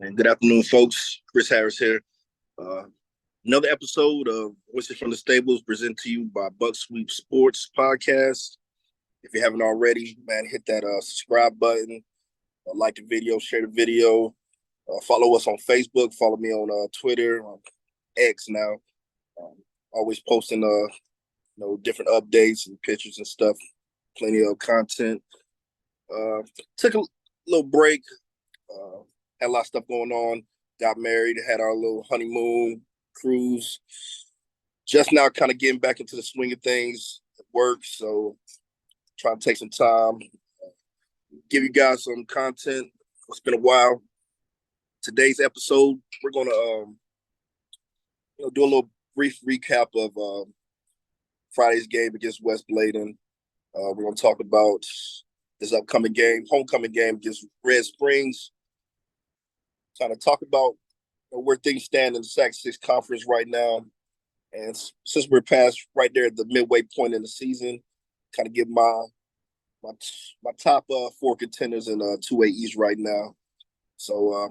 And good afternoon, folks. Chris Harris here. Uh, Another episode of Voices from the Stables presented to you by Buck Sweep Sports Podcast. If you haven't already, man, hit that subscribe button, like the video, share the video, follow us on Facebook, follow me on Twitter, on X now. Um, Always posting different updates and pictures and stuff. Plenty of content. Took a little break. Had a lot of stuff going on. Got married, had our little honeymoon cruise. Just now, kind of getting back into the swing of things at work. So, trying to take some time, give you guys some content. It's been a while. Today's episode, we're gonna do a little brief recap of Friday's game against West Bladen. We're gonna talk about this upcoming game, homecoming game against Red Springs. Kind of talk about where things stand in the SAC 6 conference right now. And since we're past right there at the midway point in the season, kind of give my top four contenders in 2A East right now. So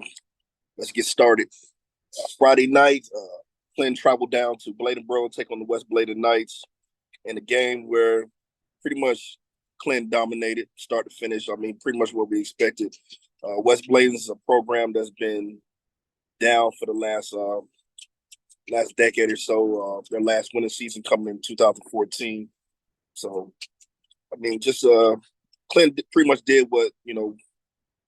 let's get started. Friday night, Clinton traveled down to Bladenboro, take on the West Bladen Knights in a game where pretty much Clinton dominated start to finish. I mean, pretty much what we expected. West Bladen is a program that's been down for the last decade or so. Their last winning season coming in 2014. So, I mean, just Clinton pretty much did what they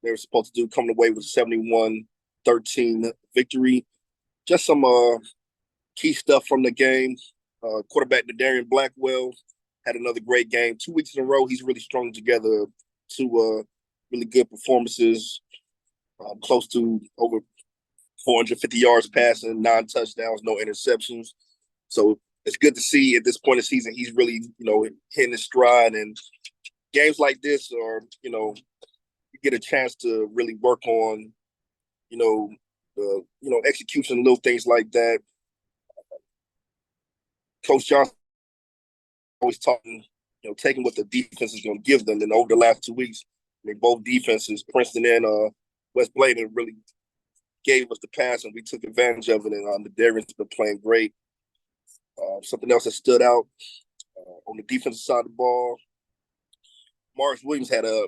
were supposed to do, coming away with a 71-13 victory. Just some key stuff from the game. Quarterback Nadarian Blackwell had another great game. 2 weeks in a row, he's really strung together two really good performances, close to over 450 yards passing, 9 touchdowns, no interceptions. So it's good to see at this point of the season he's really, hitting his stride. And games like this are, you get a chance to really work on, the execution, little things like that. Coach Johnson always talking, taking what the defense is going to give them. And over the last 2 weeks, I mean, both defenses, Princeton and West Bladen, really gave us the pass, and we took advantage of it. And the Darren's been playing great. Something else that stood out on the defensive side of the ball, Morris Williams had a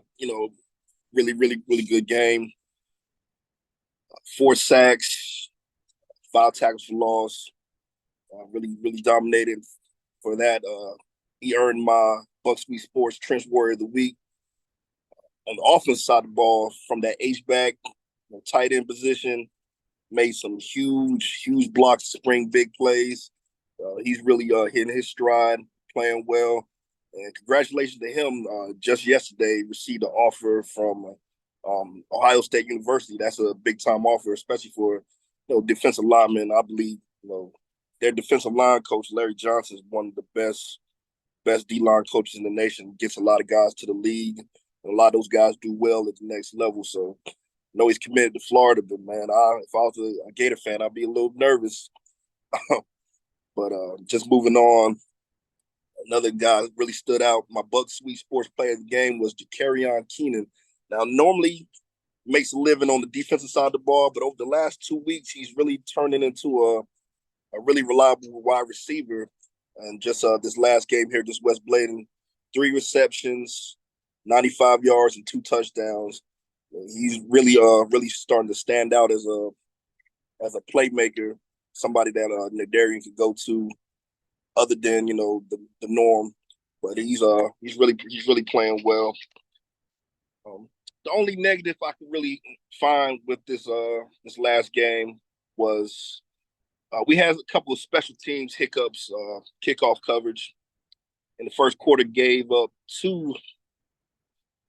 really, really, really good game. 4 sacks, 5 tackles for loss. Really, really dominated for that. He earned my Buck Sweep Sports Trench Warrior of the Week. On the offensive side of the ball, from that H-back, tight end position, made some huge, huge blocks, spring big plays. He's really hitting his stride, playing well. And congratulations to him. Just yesterday, received an offer from Ohio State University. That's a big time offer, especially for defensive linemen. I believe their defensive line coach Larry Johnson is one of the best D line coaches in the nation. Gets a lot of guys to the league. And a lot of those guys do well at the next level. So I know he's committed to Florida, but man, if I was a Gator fan, I'd be a little nervous. But just moving on, another guy that really stood out, my Buck Sweep Sports player of the game was Ja'Carrion Keenan. Now, normally makes a living on the defensive side of the ball, but over the last 2 weeks, he's really turning into a really reliable wide receiver. And just this last game here, just West Bladen, 3 receptions, 95 yards, and 2 touchdowns. He's really starting to stand out as a playmaker, somebody that Nadarian could go to, other than the norm. But he's really playing well. The only negative I could really find with this last game was we had a couple of special teams hiccups. Kickoff coverage in the first quarter gave up 2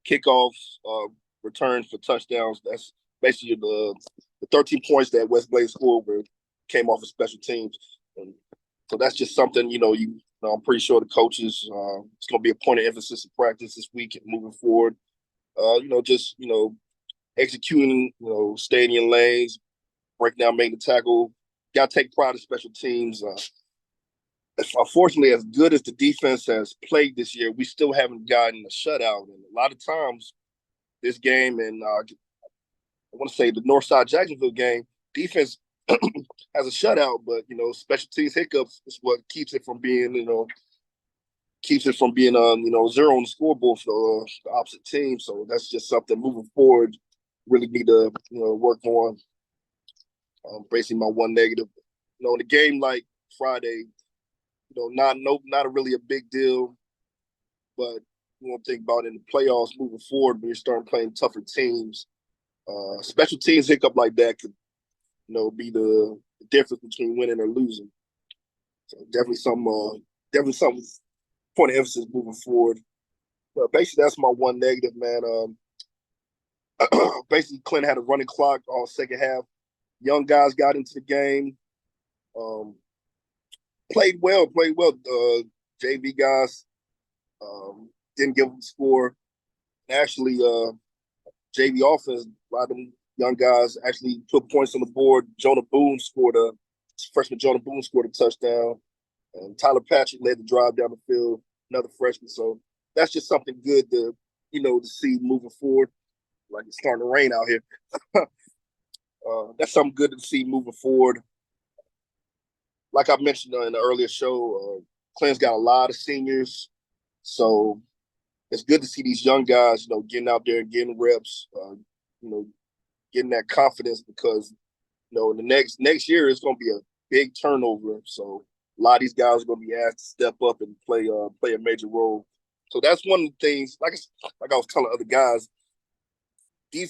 kickoffs returns for touchdowns. That's basically the 13 points that West Bladen scored came off of special teams. And so that's just something, I'm pretty sure the coaches, it's going to be a point of emphasis in practice this week and moving forward. Executing, staying in lanes, breaking down, making the tackle. Got to take pride in special teams. Unfortunately, as good as the defense has played this year, we still haven't gotten a shutout. And a lot of times, this game, and I want to say the Northside Jacksonville game. Defense has a shutout, but special teams hiccups is what keeps it from being zero on the scoreboard for the opposite team. So that's just something moving forward. Really need to work on. Basically, my one negative. In a game like Friday, not a really a big deal, but you want to think about in the playoffs moving forward when you're starting playing tougher teams. Special teams hiccup like that could be the difference between winning or losing. So definitely something point of emphasis moving forward. But basically, that's my one negative, man. Basically, Clinton had a running clock all second half. Young guys got into the game, um, played well. JV guys didn't give them the score. Actually, JV offense, a lot of them young guys actually put points on the board. Freshman Jonah Boone scored a touchdown. And Tyler Patrick led the drive down the field, another freshman. So that's just something good to see moving forward. Like it's starting to rain out here. That's something good to see moving forward. Like I mentioned in the earlier show, Clinton's got a lot of seniors. So it's good to see these young guys, getting out there and getting reps, getting that confidence because, in the next year it's going to be a big turnover. So a lot of these guys are going to be asked to step up and play a major role. So that's one of the things. Like I was telling other guys, the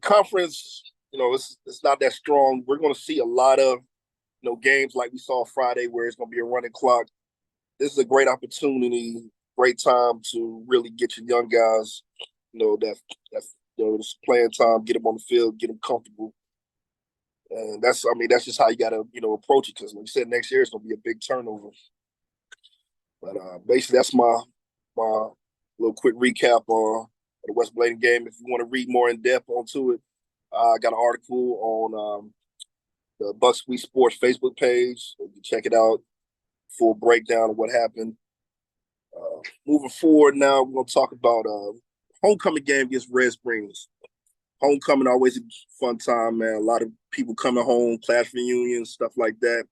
conference, it's not that strong. We're going to see a lot of games like we saw Friday where it's going to be a running clock. This is a great opportunity, great time to really get your young guys, this playing time, get them on the field, get them comfortable. And that's just how you got to, approach it. Because like you said, next year it's going to be a big turnover. But basically, that's my little quick recap on the West Bladen game. If you want to read more in depth onto it, I got an article on the Buck Sweet Sports Facebook page. So you can check it out. Full breakdown of what happened. Moving forward now, we're going to talk about homecoming game against Red Springs. Homecoming always a fun time, man. A lot of people coming home, class reunions, stuff like that.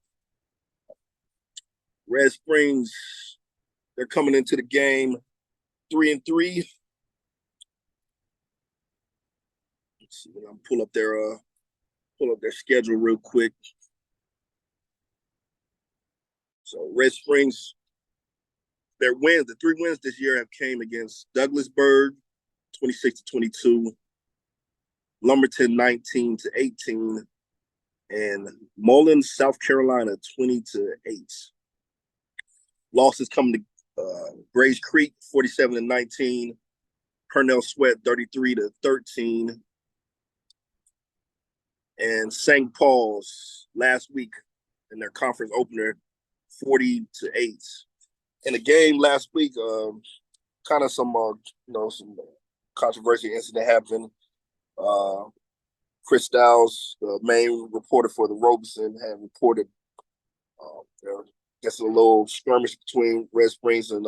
Red Springs, they're coming into the game 3-3. Let's see, I'm pull up their schedule real quick. So Red Springs, their wins, the 3 wins this year have came against Douglasburg, 26-22, Lumberton 19-18, and Mullins, South Carolina 20-8. Losses coming to Grays Creek 47-19, Purnell Sweat 33-13, and St. Paul's last week in their conference opener 40-8. In the game last week, kind of some some controversy incident happened. Chris Stiles, the main reporter for the Robeson, had reported a little skirmish between Red Springs and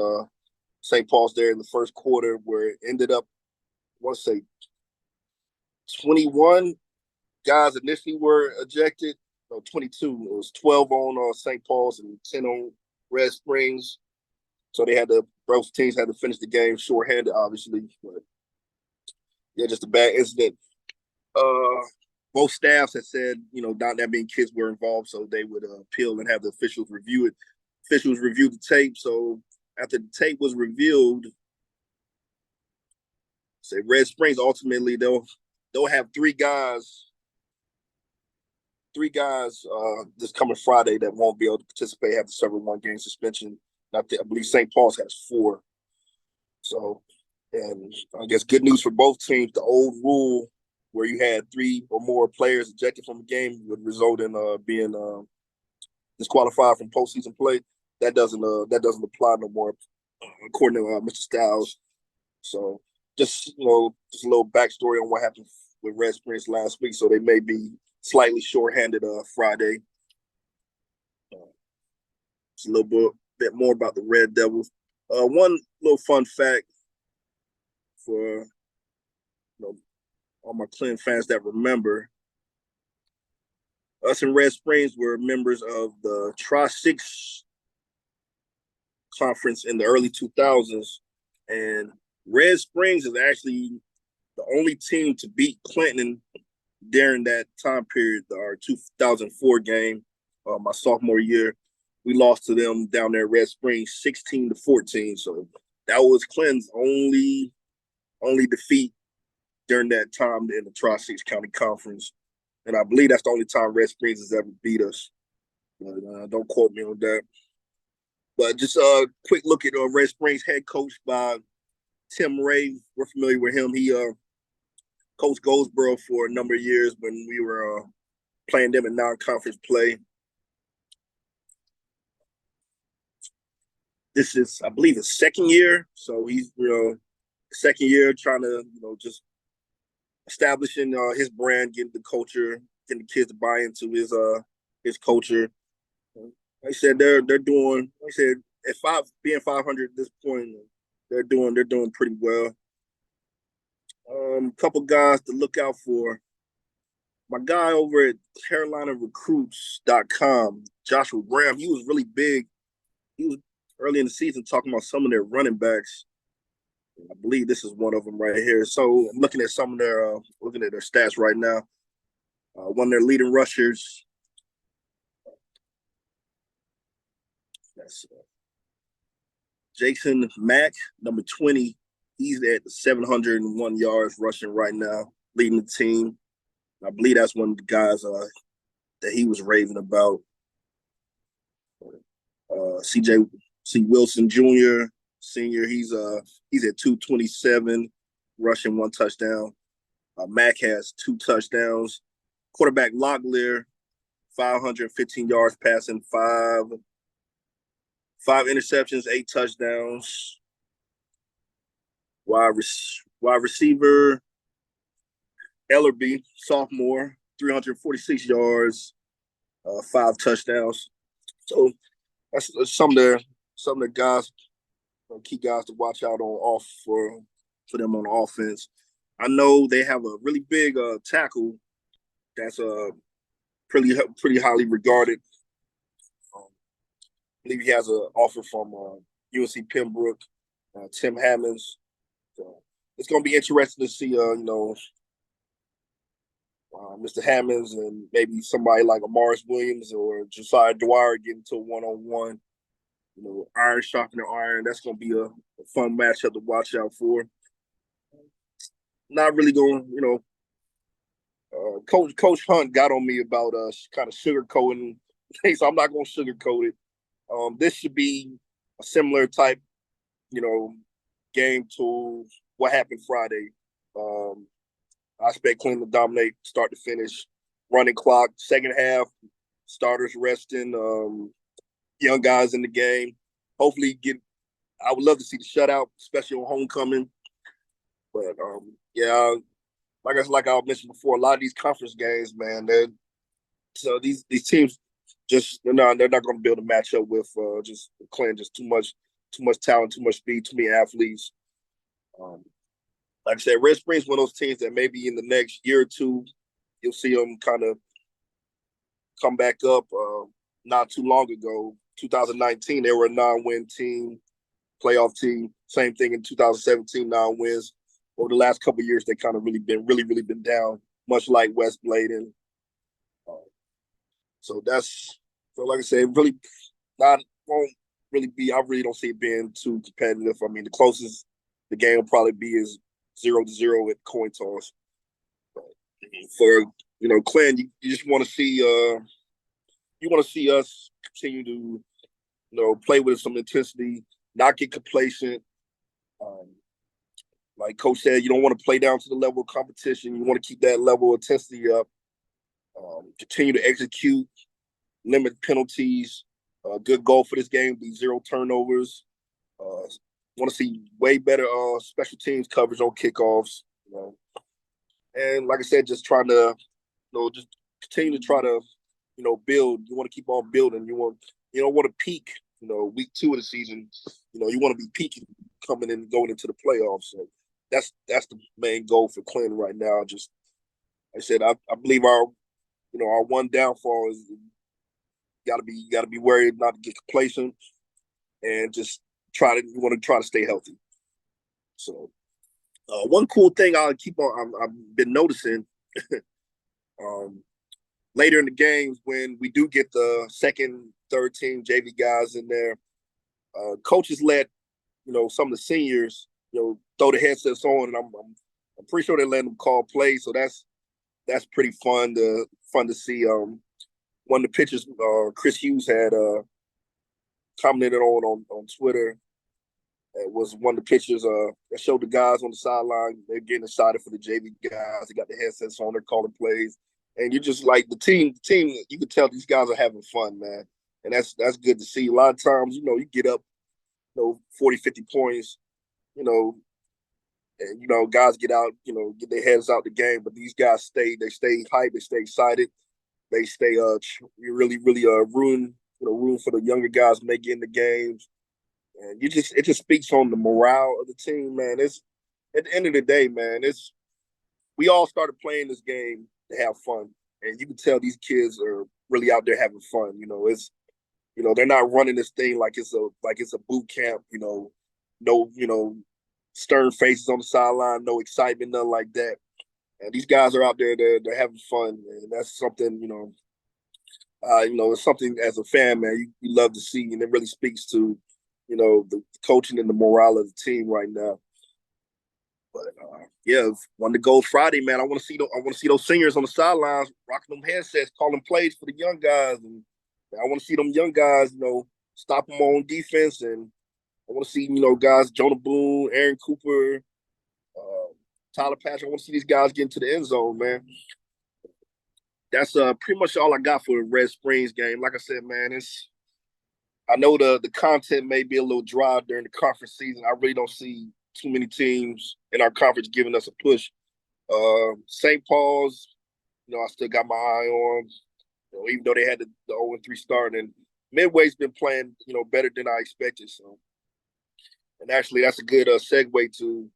St. Paul's there in the first quarter, where it ended up, I want to say, 21 guys initially were ejected. 22. It was 12 on St. Paul's and 10 on Red Springs. So both teams had to finish the game shorthanded, obviously. But yeah, just a bad incident. Both staffs had said, not that many kids were involved, so they would appeal and have the officials review it. Officials reviewed the tape. So after the tape was revealed, say Red Springs ultimately they'll have three guys this coming Friday that won't be able to participate, have to serve a 1-game suspension. I believe St. Paul's has 4. So, and I guess good news for both teams. The old rule where you had 3 or more players ejected from the game would result in being disqualified from postseason play. That doesn't apply no more, according to Mr. Stiles. So, just a little backstory on what happened with Red Springs last week. So they may be slightly shorthanded Friday. Just a little bit more about the Red Devils. One little fun fact for you know, all my Clinton fans that remember, us in Red Springs were members of the Tri-Six Conference in the early 2000s. And Red Springs is actually the only team to beat Clinton during that time period, our 2004 game, my sophomore year. We lost to them down there at Red Springs 16-14. So that was Clinton's only defeat during that time in the Tri-Six County Conference. And I believe that's the only time Red Springs has ever beat us. But don't quote me on that. But just a quick look at Red Springs head coach by Tim Ray. We're familiar with him. He coached Goldsboro for a number of years when we were playing them in non-conference play. This is, I believe, his second year. So he's, second year trying to, just establishing his brand, getting the culture, getting the kids to buy into his culture. Like I said, they're doing. Like I said, at being 500 at this point, they're doing pretty well. Couple guys to look out for. My guy over at CarolinaRecruits.com, Joshua Graham, he was really big. He was early in the season talking about some of their running backs. I believe this is one of them right here. So I'm looking at looking at their stats right now. One of their leading rushers. That's Jason Mack, number 20. He's at 701 yards rushing right now, leading the team. I believe that's one of the guys that he was raving about. C. Wilson Jr., senior, he's at 227, rushing 1 touchdown. Mack has 2 touchdowns. Quarterback Locklear, 515 yards passing, 5 interceptions, 8 touchdowns. Wide receiver Ellerby, sophomore, 346 yards, 5 touchdowns. So that's some of the guys, key guys to watch out on for them on offense. I know they have a really big tackle that's pretty highly regarded. I believe he has an offer from UNC Pembroke, Tim Hammonds. So it's going to be interesting to see, Mr. Hammonds and maybe somebody like Amaris Williams or Josiah Dwyer get into a one-on-one. Iron sharpening iron. That's going to be a fun matchup to watch out for. Not really going, Coach Hunt got on me about kind of sugarcoating things, so I'm not going to sugarcoat it. This should be a similar type, game to what happened Friday. I expect Cleveland to dominate start to finish, running clock, second half, starters resting, young guys in the game. Hopefully I would love to see the shutout, especially on homecoming. But yeah, like I mentioned before, a lot of these conference games, man, so these teams they're not going to be able to match up with just Clinton, just too much talent, too much speed, too many athletes. Like I said, Red Springs one of those teams that maybe in the next year or two you'll see them kind of come back up. Not too long ago, 2019, they were a 9-win team, playoff team. Same thing in 2017, 9 wins. Over the last couple of years, they kind of really been down, much like West Bladen. So like I said, really won't really be. I really don't see it being too competitive. I mean, the closest the game will probably be is 0-0 at coin toss. For Clinton, you just want to see us continue to play with some intensity, not get complacent. Like Coach said, you don't want to play down to the level of competition. You want to keep that level of intensity up. Continue to execute, limit penalties. Good goal for this game be 0 turnovers. Want to see way better special teams coverage on kickoffs. And like I said, just trying to, just continue to try to, build. You want to keep on building. You don't want to peak. Week 2 of the season. You want to be peaking coming in, going into the playoffs. So that's the main goal for Clinton right now. Just like I said, I believe our one downfall is gotta be worried not to get complacent and just you want to try to stay healthy. So one cool thing I've been noticing um, later in the games when we do get the second, third team JV guys in there, coaches let some of the seniors throw the headsets on, and I'm pretty sure they let them call plays. So that's pretty fun to see. One of the pictures Chris Hughes had commented on Twitter. It was one of the pictures that showed the guys on the sideline. They're getting excited for the JV guys. They got the headsets on. They're calling plays, and you're just like the team. You can tell these guys are having fun, man, and that's good to see. A lot of times, you get up, 40, 50 points, and guys get out, get their heads out the game. But these guys they stay hyped, they stay excited, they stay really room for the younger guys when they get in the games. And it just speaks on the morale of the team, man. It's at the end of the day, man. We all started playing this game to have fun, and you can tell these kids are really out there having fun. They're not running this thing like it's a boot camp. No stern faces on the sideline, no excitement, nothing like that. And these guys are out there, they're having fun, and that's something it's something as a fan, man, you love to see, and it really speaks to the coaching and the morale of the team right now. But yeah, when the goes Friday, man, I want to see those seniors on the sidelines rocking them headsets, calling plays for the young guys, and I want to see them young guys, stop them on defense, and I want to see guys Jonah Boone, Aaron Cooper, Tyler Patrick. I want to see these guys get into the end zone, man. That's pretty much all I got for the Red Springs game. Like I said, man, I know the content may be a little dry during the conference season. I really don't see too many teams in our conference giving us a push. St. Paul's, I still got my eye on, even though they had the 0-3 start. And Midway's been playing, better than I expected. So, and actually, that's a good segue to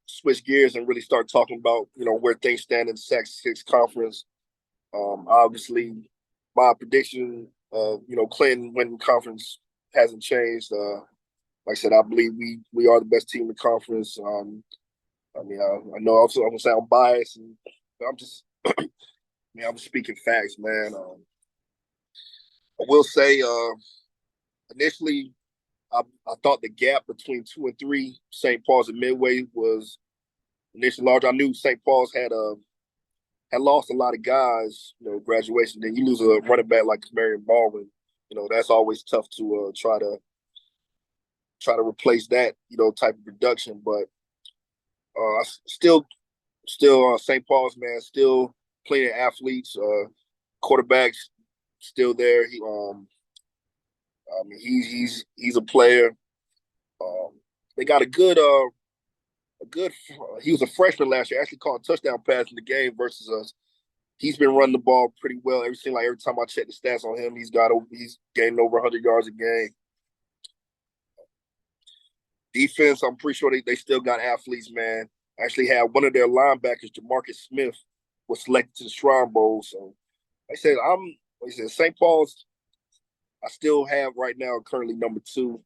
switch gears and really start talking about where things stand in the Sac 6 conference. Obviously, my prediction of Clinton winning conference hasn't changed. Like I said, I believe we are the best team in the conference. I mean, I know also I'm gonna say I'm biased, but I'm just I'm speaking facts, man. I will say initially I thought the gap between 2 and 3, St. Paul's and Midway, was initially large. I knew St. Paul's had lost a lot of guys, graduation. Then you lose a running back like Marion Baldwin. That's always tough to try to replace that, type of production. But still St. Paul's, man, still playing athletes, quarterbacks still there. He's a player. They got a good. He was a freshman last year. Actually caught a touchdown pass in the game versus us. He's been running the ball pretty well. Every time I check the stats on him, he's gained over 100 yards a game. Defense, I'm pretty sure they still got athletes, man. Actually had one of their linebackers, Jamarcus Smith, was selected to the Shrine Bowl. So like I said, St. Paul's, I still have right now currently number 2.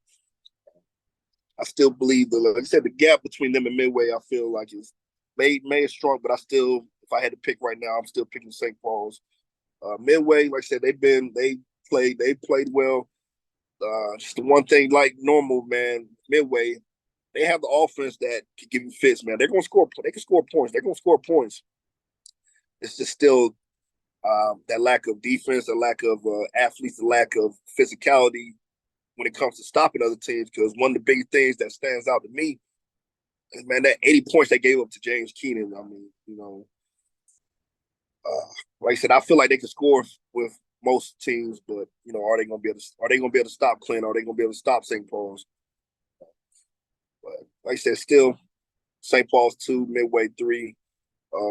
I still believe like I said, the gap between them and Midway, I feel like is made strong, but if I had to pick right now, I'm still picking St. Paul's. Midway, like I said, they played well. Just the one thing, like normal, man, Midway, they have the offense that can give you fits, man. They're gonna score. They can score points. They're gonna score points. It's just still that lack of defense, the lack of athletes, the lack of physicality when it comes to stopping other teams. Because one of the big things that stands out to me is, man, that 80 points they gave up to James Keenan. I mean, like I said, I feel like they can score with most teams, but are they going to be able to stop Clinton? Are they going to be able to stop St. Paul's? But like I said, still St. Paul's 2, Midway 3.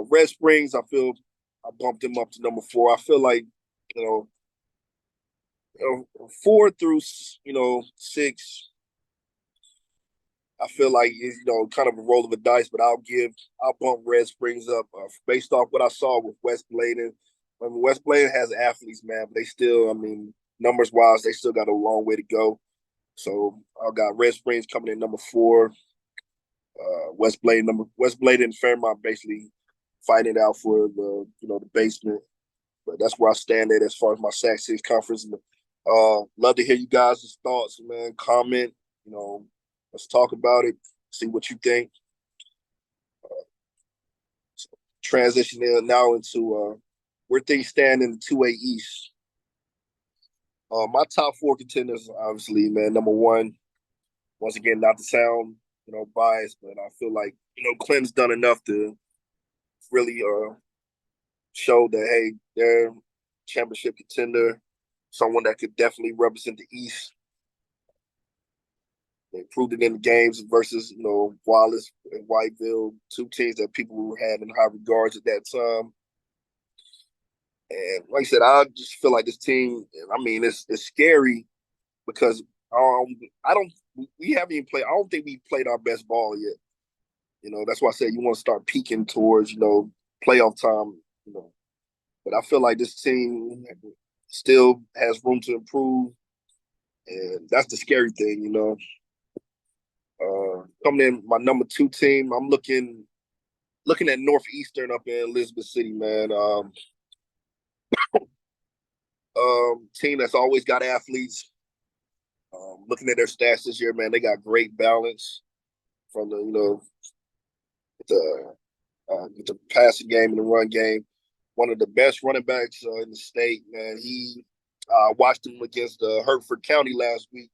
Red Springs, I feel I bumped them up to number 4. I feel like 4 through 6. I feel like it's kind of a roll of the dice, but I'll bump Red Springs up based off what I saw with West Bladen. I mean, West Bladen has athletes, man, but they still, I mean, numbers wise, they still got a long way to go. So I got Red Springs coming in number 4. West Bladen and Fairmont basically fighting it out for the basement. But that's where I stand at as far as my Sac Six conference. And love to hear you guys' thoughts, man. Comment, let's talk about it. See what you think. So transitioning now into where things stand in the 2A East. My top 4 contenders, obviously, man. Number 1, once again, not to sound biased, but I feel like Clinton's done enough to really show that hey, they're championship contender, someone that could definitely represent the East. They proved it in the games versus Wallace and Whiteville, 2 teams that people had in high regards at that time. And like I said, I just feel like this team. I mean, it's scary because I don't. We haven't even played. I don't think we played our best ball yet. That's why I said you want to start peaking towards playoff time. But I feel like this team still has room to improve, and that's the scary thing. Coming in my number 2 team, I'm looking at Northeastern up in Elizabeth City, man. Team that's always got athletes. Looking at their stats this year, man, they got great balance from the passing game and the run game. One of the best running backs in the state, man. He watched him against Hertford County last week.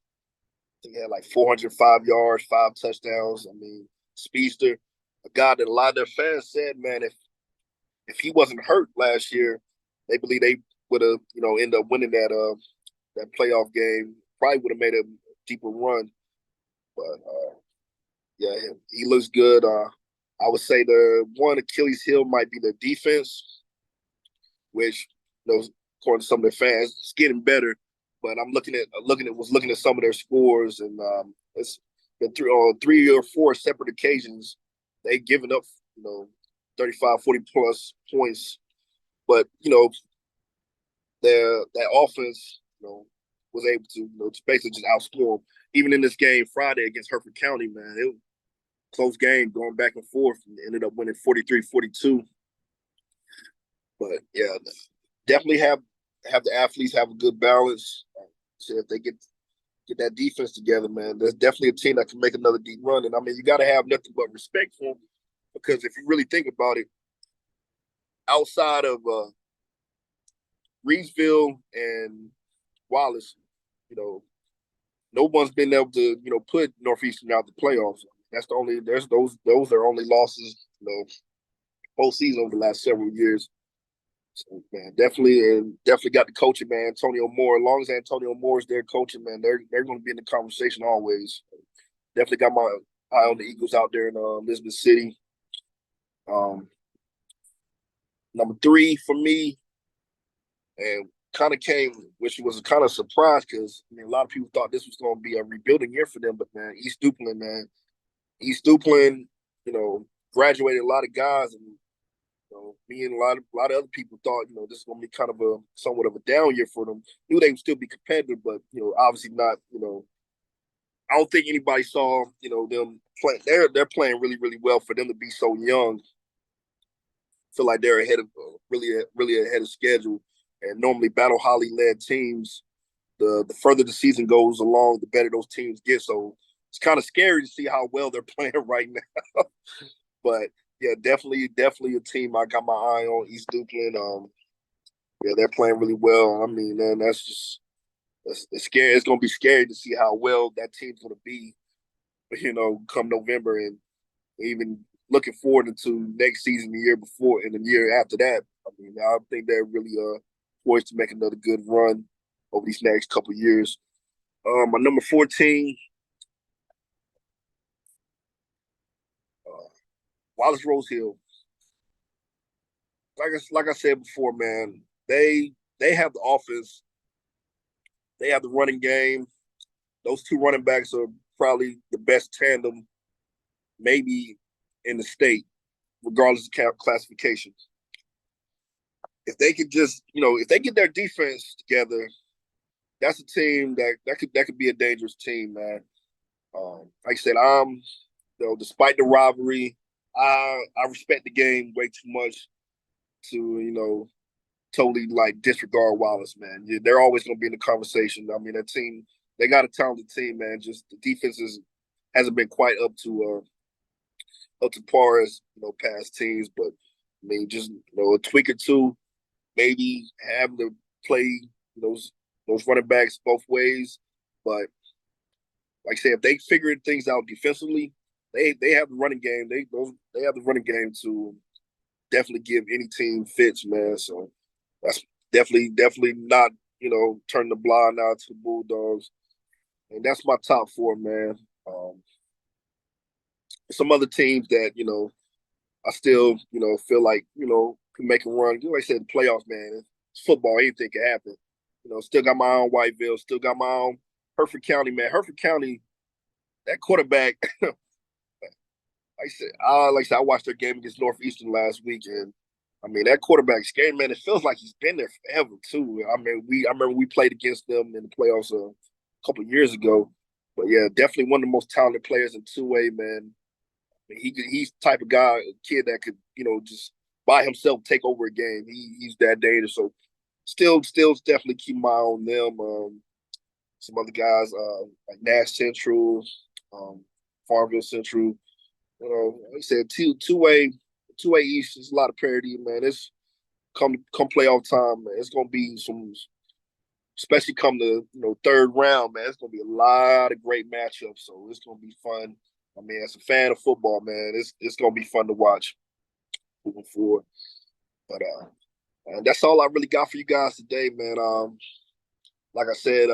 He had like 405 yards, 5 touchdowns. I mean, speedster, a guy that a lot of their fans said, man, if he wasn't hurt last year, they believe they would have, ended up winning that playoff game. Probably would have made a deeper run. But yeah, he looks good. I would say the one Achilles heel might be the defense, which according to some of their fans, it's getting better. But I'm looking at some of their scores, and it's been on 3 or 4 separate occasions they've given up 35, 40 plus points. But that offense was able to basically just outscore them. Even in this game Friday against Hertford County, man, it was a close game going back and forth, and ended up winning 43-42. But yeah, definitely have the athletes have a good balance. So if they get that defense together, man, there's definitely a team that can make another deep run. And I mean, you got to have nothing but respect for them, because if you really think about it, outside of Reedsville and Wallace, no one's been able to put Northeastern out the playoffs. That's the only those are only losses whole season over the last several years. So, man, definitely got the coaching, man. Antonio Moore. As long as Antonio Moore's there coaching, man, they're going to be in the conversation always. Definitely got my eye on the Eagles out there in Elizabeth City. Number 3 for me, and kind of came, which was a kind of surprise because a lot of people thought this was going to be a rebuilding year for them. But man, East Duplin, graduated a lot of guys, and me and a lot of other people thought, this is going to be kind of a somewhat of a down year for them. Knew they would still be competitive, but obviously not. I don't think anybody saw, them play. They're playing really, really well for them to be so young. Feel like they're ahead of really ahead of schedule. And normally, Battle Holly led teams, the further the season goes along, the better those teams get. So it's kind of scary to see how well they're playing right now. But yeah, definitely a team I got my eye on, East Duplin. Yeah, they're playing really well. I mean, man, that's scary. It's gonna be scary to see how well that team's gonna be, come November, and even looking forward into next season, the year before, and the year after that. I mean, I think they're really poised to make another good run over these next couple of years. My number 14, Wallace Rose Hill. Like I said before, man, they have the offense, they have the running game. Those 2 running backs are probably the best tandem maybe in the state, regardless of classification. If they could just, if they get their defense together, that's a team that could be a dangerous team, man. Like I said, despite the rivalry, I respect the game way too much to totally like disregard Wallace, man. Yeah, they're always going to be in the conversation. I mean, that team, they got a talented team, man. Just the defense hasn't been quite up to par as past teams, but I mean, just a tweak or two, maybe have to play those running backs both ways. But like I said, if they figure things out defensively, they have the running game. They have the running game to definitely give any team fits, man. So that's definitely not turn the blind eye to the Bulldogs, and that's my top four, man. Some other teams that I still feel like can make a run. Like I said, the playoffs, man. It's football. Anything can happen. Still got my own Whiteville. Still got my own Hertford County, man. Hertford County, that quarterback. I watched their game against Northeastern last week, and I mean that quarterback's game, man. It feels like he's been there forever too. I remember we played against them in the playoffs a couple of years ago. But yeah, definitely one of the most talented players in 2A, man. I mean, he's the type of guy, kid that could just by himself take over a game. He's that dangerous. So still definitely keep my eye on them. Some other guys like Nash Central, Farmville Central. Like I said, two way East is a lot of parity, man. It's come playoff time, man. It's gonna be some, especially come the third round, man. It's gonna be a lot of great matchups, so it's gonna be fun. I mean, as a fan of football, man, it's gonna be fun to watch moving forward. But and that's all I really got for you guys today, man. Like I said,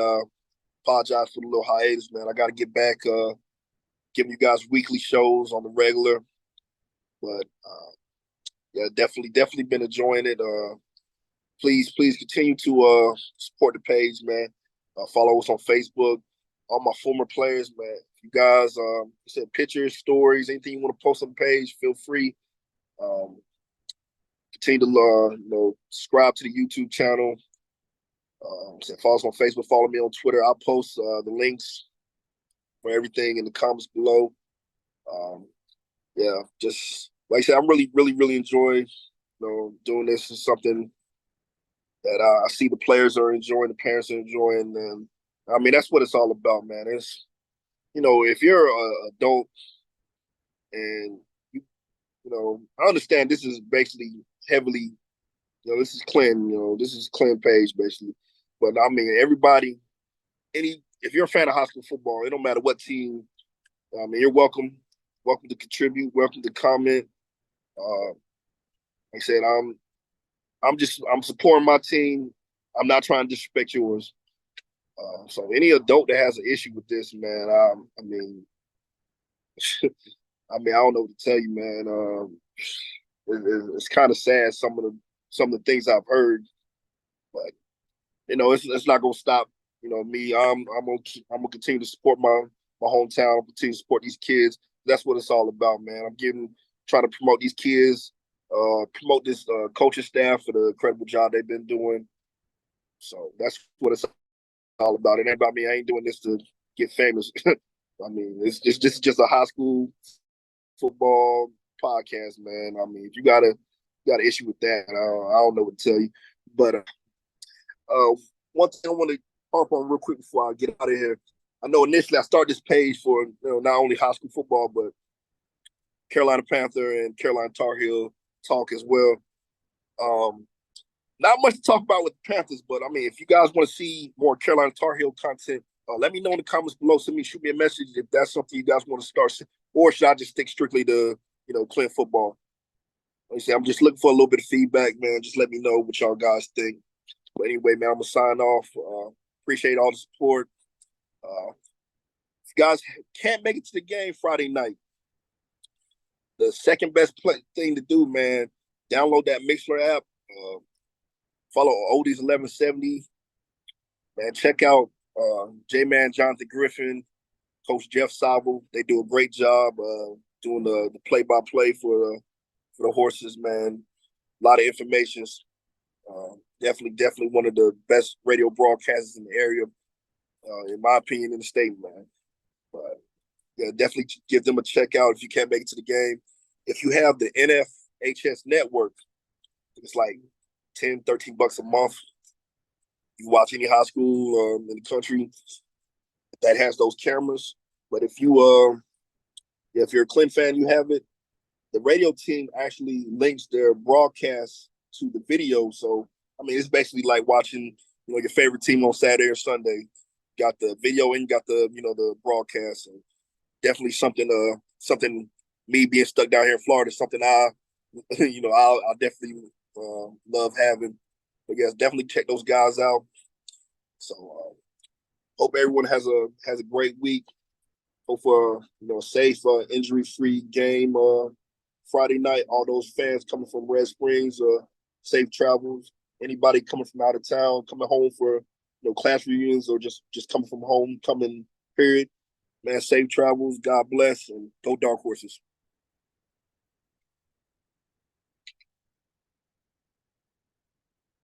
apologize for the little hiatus, man. I got to get back giving you guys weekly shows on the regular. But yeah, definitely been enjoying it. Please continue to support the page, man. Follow us on Facebook. All my former players, man. If you guys said pictures, stories, anything you want to post on the page, feel free. Continue to subscribe to the YouTube channel. Follow us on Facebook. Follow me on Twitter. I'll post the links for everything in the comments below. Yeah, just like I said, I'm really enjoying doing this. Is something that I see the players are enjoying, the parents are enjoying, and I mean that's what it's all about, man. It's if you're an adult and I understand this is basically heavily, this is this is Clinton page basically, but I mean everybody, if you're a fan of high school football, it don't matter what team. I mean, you're welcome to contribute, welcome to comment. Like I said, I'm supporting my team. I'm not trying to disrespect yours. So any adult that has an issue with this, man, I mean, I don't know what to tell you, man. It's kind of sad some of the things I've heard, but it's not gonna stop. Me. I'm gonna continue to support my hometown. I'm continue to support these kids. That's what it's all about, man. Trying to promote these kids, promote this coaching staff for the incredible job they've been doing. So that's what it's all about. It ain't about me. I ain't doing this to get famous. I mean, this is just a high school football podcast, man. I mean, if you got an issue with that, I don't know what to tell you. But one thing I want to harp on real quick before I get out of here. I know initially I started this page for not only high school football, but Carolina Panther and Carolina Tar Heel talk as well. Not much to talk about with the Panthers, but I mean, if you guys want to see more Carolina Tar Heel content, let me know in the comments below. Shoot me a message if that's something you guys want to start, or should I just stick strictly to Clint football? Like I say, I'm just looking for a little bit of feedback, man. Just let me know what y'all guys think. But anyway, man, I'm gonna sign off. Appreciate all the support. If you guys can't make it to the game Friday night, the second best thing to do, man, download that Mixler app. Follow Oldies 1170. Man, check out J-Man Jonathan Griffin, Coach Jeff Sobel. They do a great job doing the play-by-play for the horses, man. A lot of information. Definitely one of the best radio broadcasters in the area, in my opinion, in the state, man. But yeah, definitely give them a check out if you can't make it to the game. If you have the NFHS network, it's like 10, $13 a month. You watch any high school in the country that has those cameras. But if you're a Clint fan, you have it. The radio team actually links their broadcast to the video. So I mean, it's basically like watching your favorite team on Saturday or Sunday. Got the video and got the broadcast. And definitely something me being stuck down here in Florida, something I'll definitely love having. But yes, definitely check those guys out. So hope everyone has a great week. Hope for a safe, injury-free game Friday night. All those fans coming from Red Springs, safe travels. Anybody coming from out of town, coming home for class reunions or just coming from homecoming period, man, safe travels. God bless, and go Dark Horses.